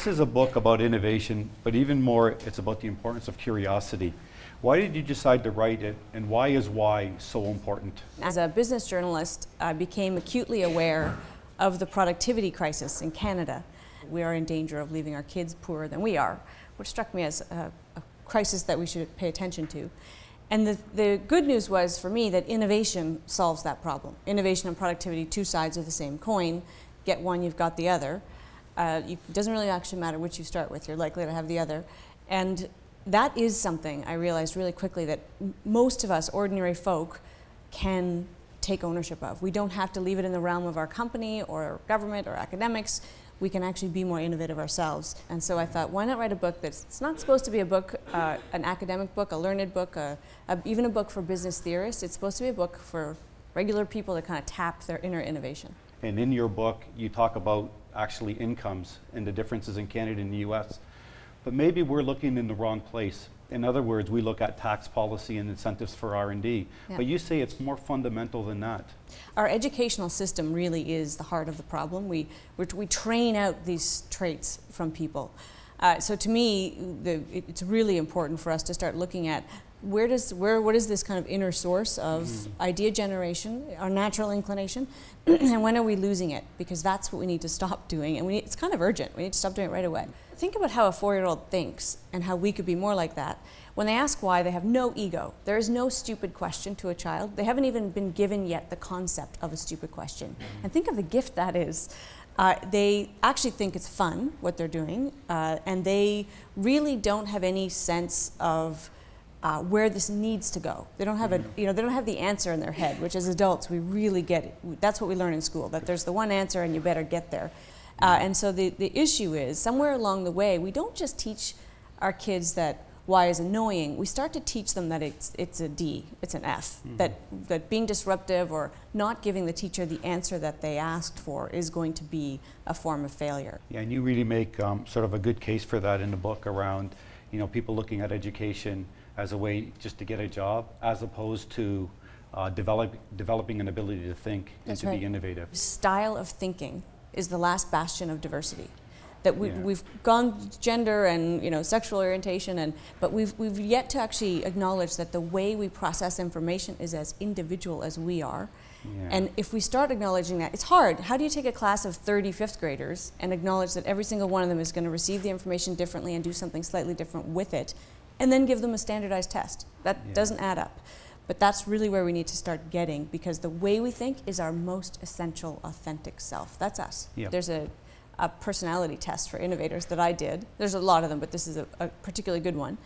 This is a book about innovation, but even more, it's about the importance of curiosity. Why did you decide to write it, and why is why so important? As a business journalist, I became acutely aware of the productivity crisis in Canada. We are in danger of leaving our kids poorer than we are, which struck me as a crisis that we should pay attention to. And the good news was for me that innovation solves that problem. Innovation and productivity, two sides of the same coin. Get one, you've got the other. It doesn't really actually matter which you start with, you're likely to have the other. And that is something I realized really quickly that most of us ordinary folk can take ownership of. We don't have to leave it in the realm of our company or government or academics. We can actually be more innovative ourselves. And so I thought, why not write a book it's not supposed to be a book, an academic book, a learned book, even a book for business theorists. It's supposed to be a book for regular people to kind of tap their inner innovation. And in your book, you talk about actually incomes and the differences in Canada and the US. But maybe we're looking in the wrong place. In other words, we look at tax policy and incentives for R&D, yeah. But you say it's more fundamental than that. Our educational system really is the heart of the problem. We train out these traits from people. So to me, it's really important for us to start looking at what is this kind of inner source of idea generation, our natural inclination, and when are we losing it? Because that's what we need to stop doing, and it's kind of urgent. We need to stop doing it right away. Think about how a 4-year-old thinks and how we could be more like that. When they ask why, they have no ego. There is no stupid question to a child. They haven't even been given yet the concept of a stupid question. And think of the gift that is. They actually think it's fun, what they're doing, and they really don't have any sense of where this needs to go. They don't have they don't have the answer in their head, which as adults we really get it. That's what we learn in school, that there's the one answer and you better get there. And so the issue is, somewhere along the way, we don't just teach our kids that Y is annoying. We start to teach them that it's a D, it's an F, that being disruptive or not giving the teacher the answer that they asked for is going to be a form of failure. Yeah, and you really make sort of a good case for that in the book around, people looking at education as a way just to get a job, as opposed to developing an ability to think and to be innovative. Style of thinking is the last bastion of diversity. That we've gone gender and sexual orientation, but we've yet to actually acknowledge that the way we process information is as individual as we are. Yeah. And if we start acknowledging that, it's hard. How do you take a class of 30 fifth graders and acknowledge that every single one of them is going to receive the information differently and do something slightly different with it, and then give them a standardized test? That doesn't add up. But that's really where we need to start getting, because the way we think is our most essential, authentic self. That's us. Yep. There's a personality test for innovators that I did. There's a lot of them, but this is a particularly good one.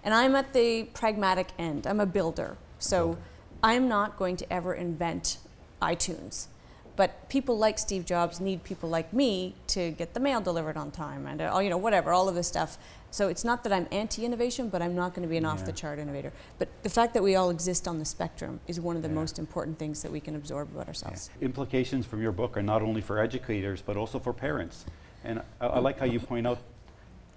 And I'm at the pragmatic end. I'm a builder. So I'm not going to ever invent iTunes. But people like Steve Jobs need people like me to get the mail delivered on time and whatever, all of this stuff. So it's not that I'm anti-innovation, but I'm not going to be an off-the-chart innovator. But the fact that we all exist on the spectrum is one of the most important things that we can absorb about ourselves. Yeah. Implications from your book are not only for educators, but also for parents. And I like how you point out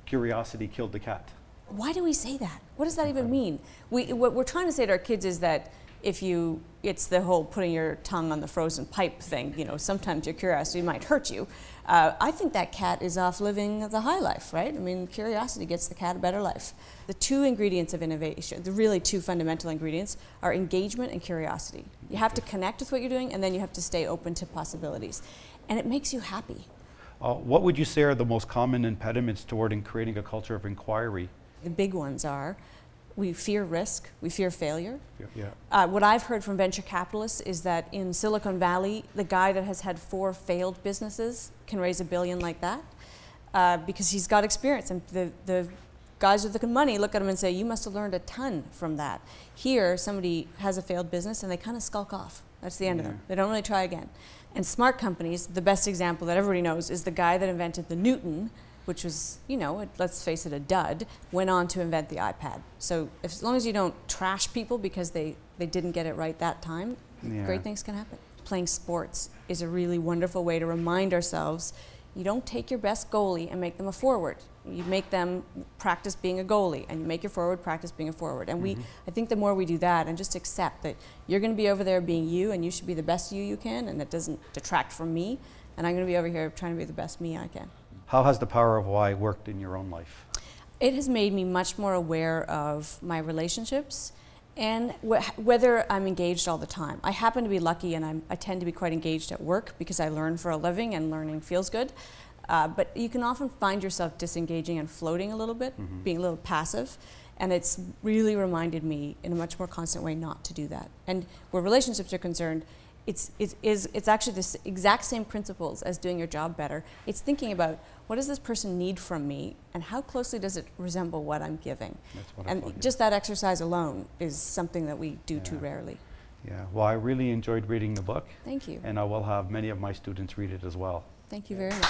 curiosity killed the cat. Why do we say that? What does that even mean? What we're trying to say to our kids is that it's the whole putting your tongue on the frozen pipe thing. Sometimes your curiosity might hurt you. I think that cat is off living the high life, right? I mean, curiosity gets the cat a better life. The two ingredients of innovation, the really two fundamental ingredients, are engagement and curiosity. You have to connect with what you're doing, and then you have to stay open to possibilities. And it makes you happy. What would you say are the most common impediments toward creating a culture of inquiry? The big ones are, we fear risk, we fear failure. What I've heard from venture capitalists is that in Silicon Valley, the guy that has had 4 failed businesses can raise $1 billion like that because he's got experience. And the guys with the money look at him and say, you must have learned a ton from that. Here, somebody has a failed business and they kind of skulk off. That's the end of them. They don't really try again. And smart companies, the best example that everybody knows is the guy that invented the Newton, which was, let's face it, a dud, went on to invent the iPad. So as long as you don't trash people because they didn't get it right that time, great things can happen. Playing sports is a really wonderful way to remind ourselves, you don't take your best goalie and make them a forward. You make them practice being a goalie, and you make your forward practice being a forward. And I think the more we do that and just accept that you're going to be over there being you, and you should be the best you can, and it doesn't detract from me, and I'm going to be over here trying to be the best me I can. How has the power of why worked in your own life? It has made me much more aware of my relationships and whether I'm engaged all the time. I happen to be lucky, and I tend to be quite engaged at work because I learn for a living and learning feels good. But you can often find yourself disengaging and floating a little bit, being a little passive. And it's really reminded me in a much more constant way not to do that. And where relationships are concerned, it's actually the exact same principles as doing your job better. It's thinking about, what does this person need from me, and how closely does it resemble what I'm giving? That's wonderful. And just that exercise alone is something that we do too rarely. Yeah, well, I really enjoyed reading the book. Thank you. And I will have many of my students read it as well. Thank you very much.